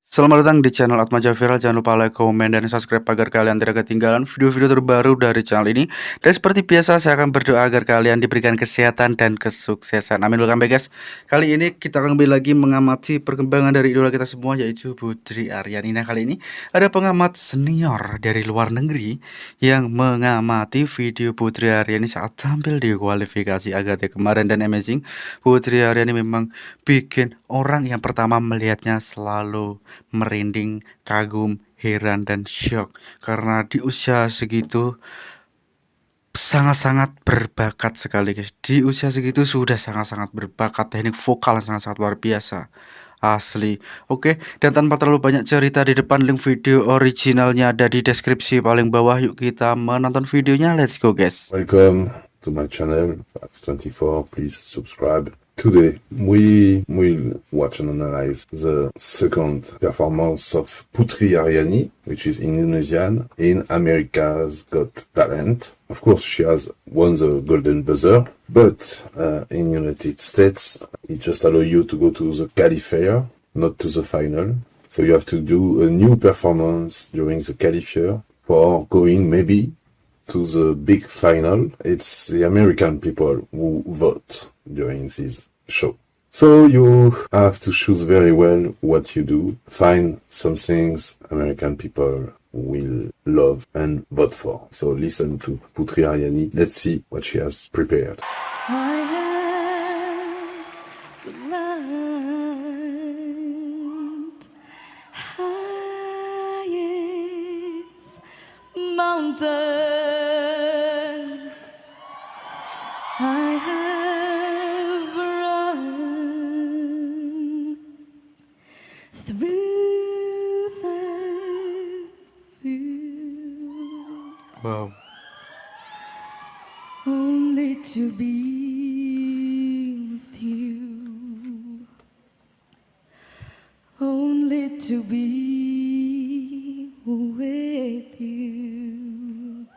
Selamat datang di channel Atmaja Viral. Jangan lupa like, komen, dan subscribe agar kalian tidak ketinggalan video-video terbaru dari channel ini. Dan seperti biasa, saya akan berdoa agar kalian diberikan kesehatan dan kesuksesan. Amin. Welcome back guys. Kali ini kita akan kembali lagi mengamati perkembangan dari idola kita semua, yaitu Putri Ariani. Nah, kali ini ada pengamat senior dari luar negeri yang mengamati video Putri Ariani saat tampil di kualifikasi Agate kemarin. Dan amazing, Putri Ariani memang bikin orang yang pertama melihatnya selalu merinding, kagum, heran, dan syok karena di usia segitu sangat-sangat berbakat sekali guys. Di usia segitu sudah sangat-sangat berbakat, teknik vokal sangat-sangat luar biasa asli. Oke, dan tanpa terlalu banyak cerita, di depan link video originalnya ada di deskripsi paling bawah. Yuk kita menonton videonya, let's go guys. Welcome to my channel, X24. Please subscribe. Today we will watch and analyze the second performance of Putri Ariani, which is Indonesian, in America's Got Talent. Of course, she has won the Golden Buzzer, but in United States, it just allows you to go to the qualifier, not to the final. So you have to do a new performance during the qualifier for going maybe to the big final. It's the American people who vote during this show. So you have to choose very well what you do. Find some things American people will love and vote for. So listen to Putri Ariani. Let's see what she has prepared. I have climbed highest mountains. I have run through the field. Wow. Only to be with you. Only to be with you.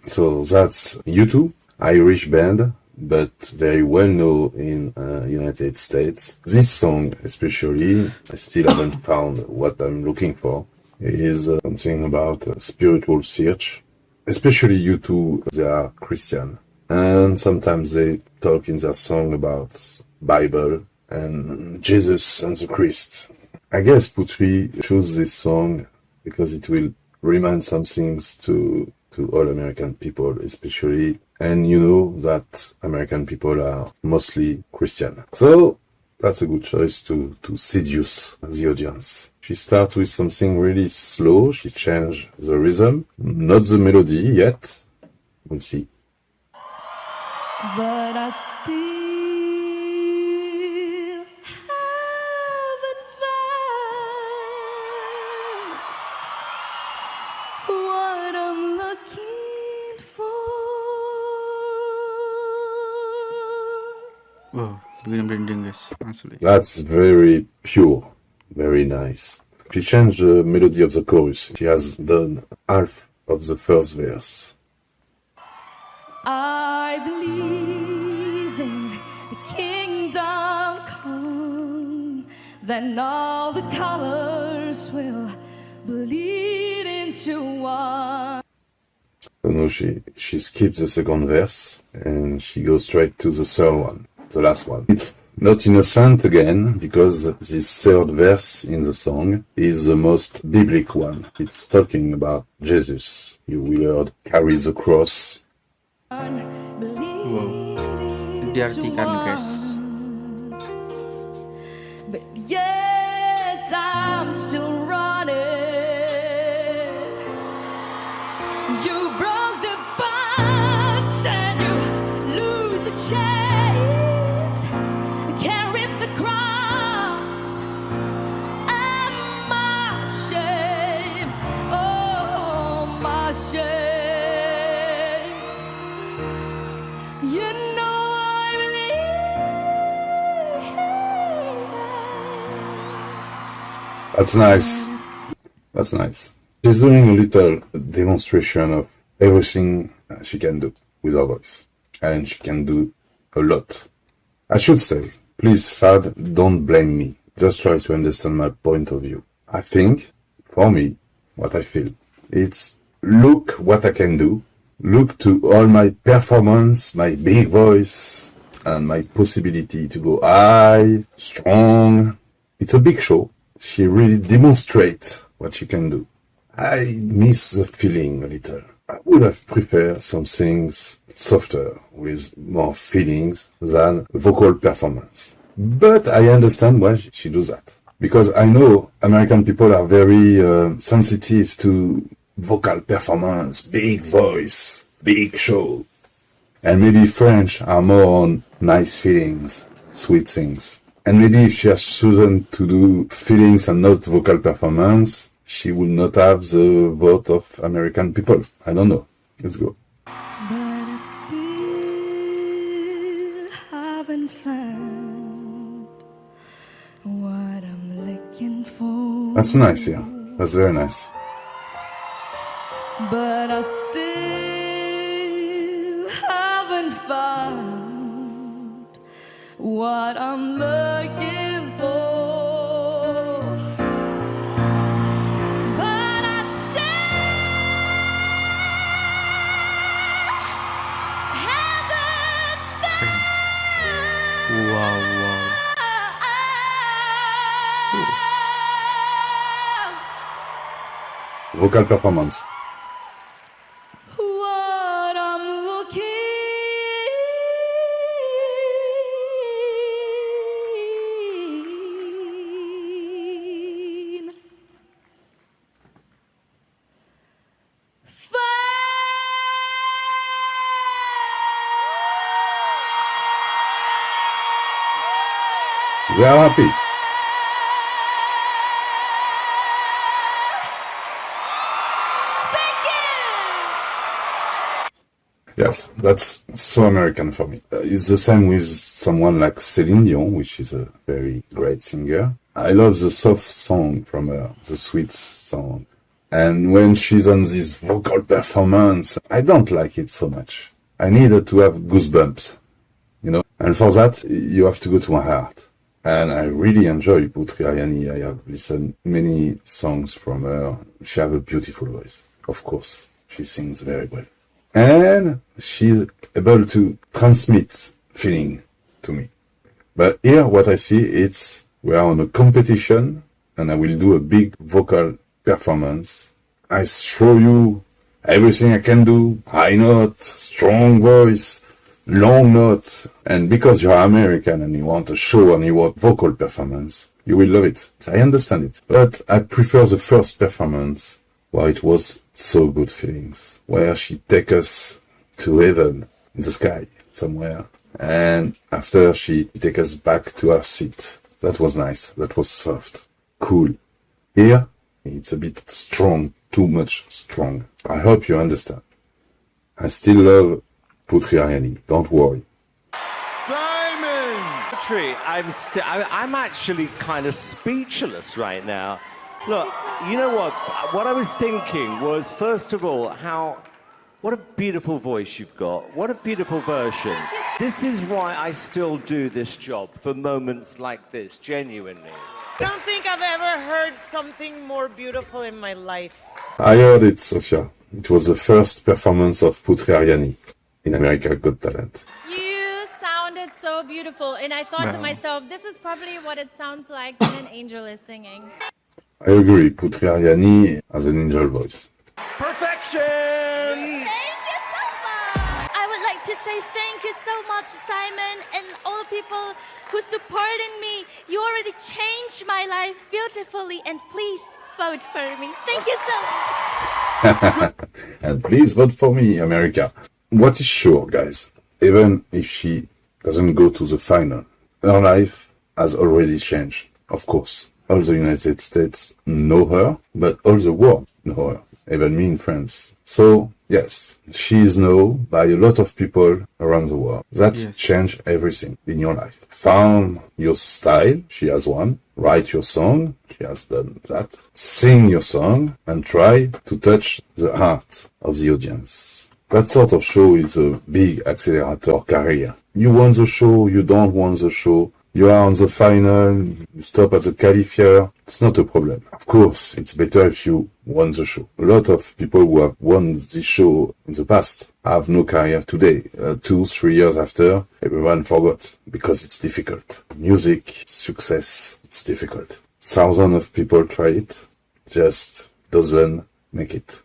So that's U2, Irish band, but very well known in United States. This song especially, I still haven't found what I'm looking for. It is something about a spiritual search. Especially U2, they are Christian. And sometimes they talk in their song about Bible and Jesus and the Christ. I guess Putri chose this song because it will remind some things to all American people, especially, and you know that American people are mostly Christian. So that's a good choice to seduce the audience. She starts with something really slow. She changed the rhythm, not the melody yet. We'll see. But I still haven't found what I'm looking for. Wow, bikin merinding guys, asli. That's very pure, very nice. She changed the melody of the chorus. She has done half of the first verse. I believe in the kingdom come, then all the colors will bleed into one. So now she skips the second verse and she goes straight to the third one, the last one. It's not innocent again, because this third verse in the song is the most biblical one. It's talking about Jesus. You will heard carry the cross. Wow, diartikan guys. But yes, I'm still running. You broke the bonds and you lose the chains. Carried the cross and my shame. Oh, my shame. You know I believe that. That's nice. That's nice. She's doing a little demonstration of everything she can do with her voice. And she can do a lot. I should say, please, Fad, don't blame me. Just try to understand my point of view. I think, for me, what I feel, it's look what I can do, look to all my performance, my big voice, and my possibility to go high, strong. It's a big show. She really demonstrates what she can do. I miss the feeling a little. I would have preferred some things softer, with more feelings than vocal performance. But I understand why she does that. Because I know American people are very sensitive to vocal performance, big voice, big show. And maybe French are more on nice feelings, sweet things. And maybe if she has chosen to do feelings and not vocal performance, she will not have the vote of American people. I don't know. Let's go. But I still haven't found what I'm looking for. That's nice, yeah. That's very nice. But I still haven't found what I'm looking for. But I still haven't found. Wow. Vocal performance. What I'm looking for. They are happy. Thank you. Yes, that's so American for me. It's the same with someone like Celine Dion, which is a very great singer. I love the soft song from her, the sweet song. And when she's on this vocal performance, I don't like it so much. I needed to have goosebumps, you know? And for that, you have to go to my heart. And I really enjoy Putri Ariani. I have listened many songs from her. She has a beautiful voice. Of course, she sings very well. And she's able to transmit feeling to me. But here, what I see, it's we are on a competition, and I will do a big vocal performance. I show you everything I can do. High note, strong voice, long note. And because you are American and you want a show and you want vocal performance, you will love it. I understand it. But I prefer the first performance, where it was so good feelings, where she take us to heaven in the sky somewhere, and after she take us back to our seat. That was nice. That was soft, cool. Here it's a bit strong, too much strong. I hope you understand. I still love Putri Ariani. Don't worry. Simon! Putri, I'm actually kind of speechless right now. Look, you know what? What I was thinking was, first of all, what a beautiful voice you've got. What a beautiful version. This is why I still do this job, for moments like this, genuinely. I don't think I've ever heard something more beautiful in my life. I heard it, Sofia. It was the first performance of Putri Ariani in America Got Talent. You sounded so beautiful, and I thought to myself, this is probably what it sounds like when an angel is singing. I agree, Putri Ariani has an angel voice. Perfection! Thank you so much. I would like to say thank you so much, Simon, and all the people who supported me. You already changed my life beautifully, and please vote for me. Thank you so much. And please vote for me, America. What is sure, guys, even if she doesn't go to the final, her life has already changed, of course. All the United States know her, but all the world know her, even me in France. So, yes, she is known by a lot of people around the world. That changed everything in your life. Found your style, she has one. Write your song, she has done that. Sing your song, and try to touch the heart of the audience. That sort of show is a big accelerator career. You want the show, you don't want the show, You are on the final, you stop at the qualifier, it's not a problem. Of course, it's better if you won the show. A lot of people who have won this show in the past have no career today. 2-3 years after, everyone forgot, because it's difficult. Music, success, it's difficult. Thousands of people try it, just doesn't make it.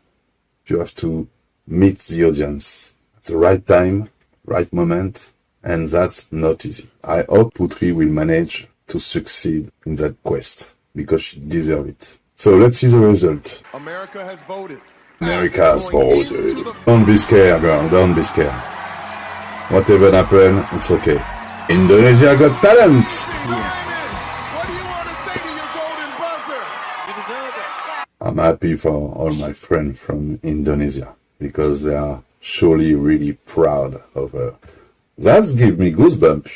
You have to meet the audience at the right time, right moment, and that's not easy. I hope Putri will manage to succeed in that quest, because she deserves it. So let's see the result. America has voted. America has voted. Don't be scared, girl, don't be scared. Whatever happen, it's okay. Indonesia got talent! What do you want to say to your golden buzzer? I'm happy for all my friends from Indonesia, because they are surely really proud of her. That's give me goosebumps.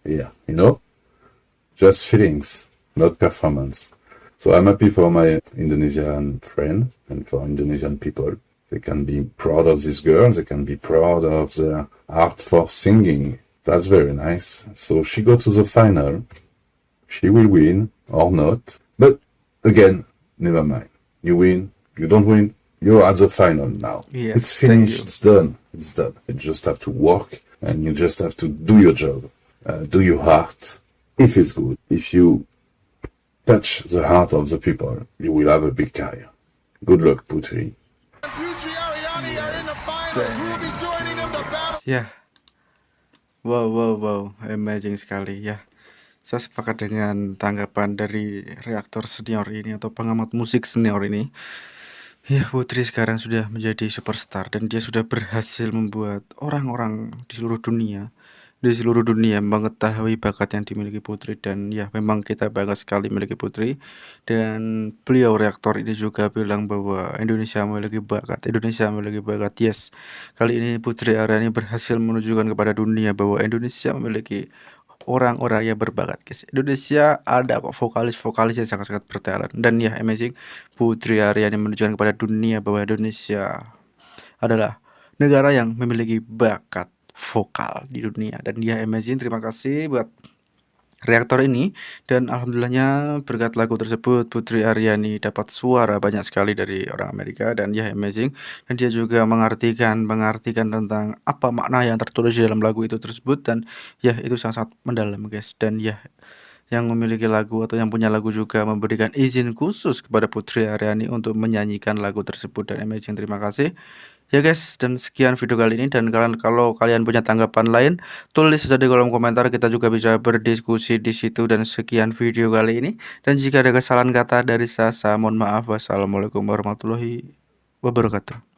Yeah, you know? Just feelings, not performance. So I'm happy for my Indonesian friend and for Indonesian people. They can be proud of this girl. They can be proud of their art for singing. That's very nice. So she go to the final. She will win or not. But again, never mind. You win, you don't win. You're at the final now. Yes, it's thank finished. you. It's done. It's done. You just have to work and you just have to do your job. Do your heart. If it's good, if you touch the heart of the people, you will have a big career. Good luck, Putri. Putri Ariani are in the finals. Who will be joining them to battle? Ya, wow, amazing sekali ya. Saya sepakat dengan tanggapan dari reaktor senior ini atau pengamat musik senior ini. Ya, Putri sekarang sudah menjadi superstar dan dia sudah berhasil membuat orang-orang di seluruh dunia mengetahui bakat yang dimiliki Putri, dan ya memang kita bangga sekali memiliki Putri. Dan beliau reaktor ini juga bilang bahwa Indonesia memiliki bakat. Yes, kali ini Putri Ariani berhasil menunjukkan kepada dunia bahwa Indonesia memiliki orang-orang yang berbakat, guys. Indonesia ada kok vokalis yang sangat-sangat bertalent, dan ya amazing, Putri Ariani menunjukkan kepada dunia bahwa Indonesia adalah negara yang memiliki bakat vokal di dunia, dan dia amazing. Terima kasih buat reaktor ini, dan alhamdulillahnya berkat lagu tersebut Putri Ariani dapat suara banyak sekali dari orang Amerika, dan ya amazing. Dan dia juga mengartikan tentang apa makna yang tertulis di dalam lagu itu tersebut, dan ya itu sangat mendalam, guys. Dan ya yang memiliki lagu atau yang punya lagu juga memberikan izin khusus kepada Putri Ariani untuk menyanyikan lagu tersebut, dan amazing. Terima kasih. Ya guys, dan sekian video kali ini, dan kalau kalian punya tanggapan lain, tulis saja di kolom komentar, kita juga bisa berdiskusi di situ. Dan sekian video kali ini, dan jika ada kesalahan kata dari saya mohon maaf. Wassalamualaikum warahmatullahi wabarakatuh.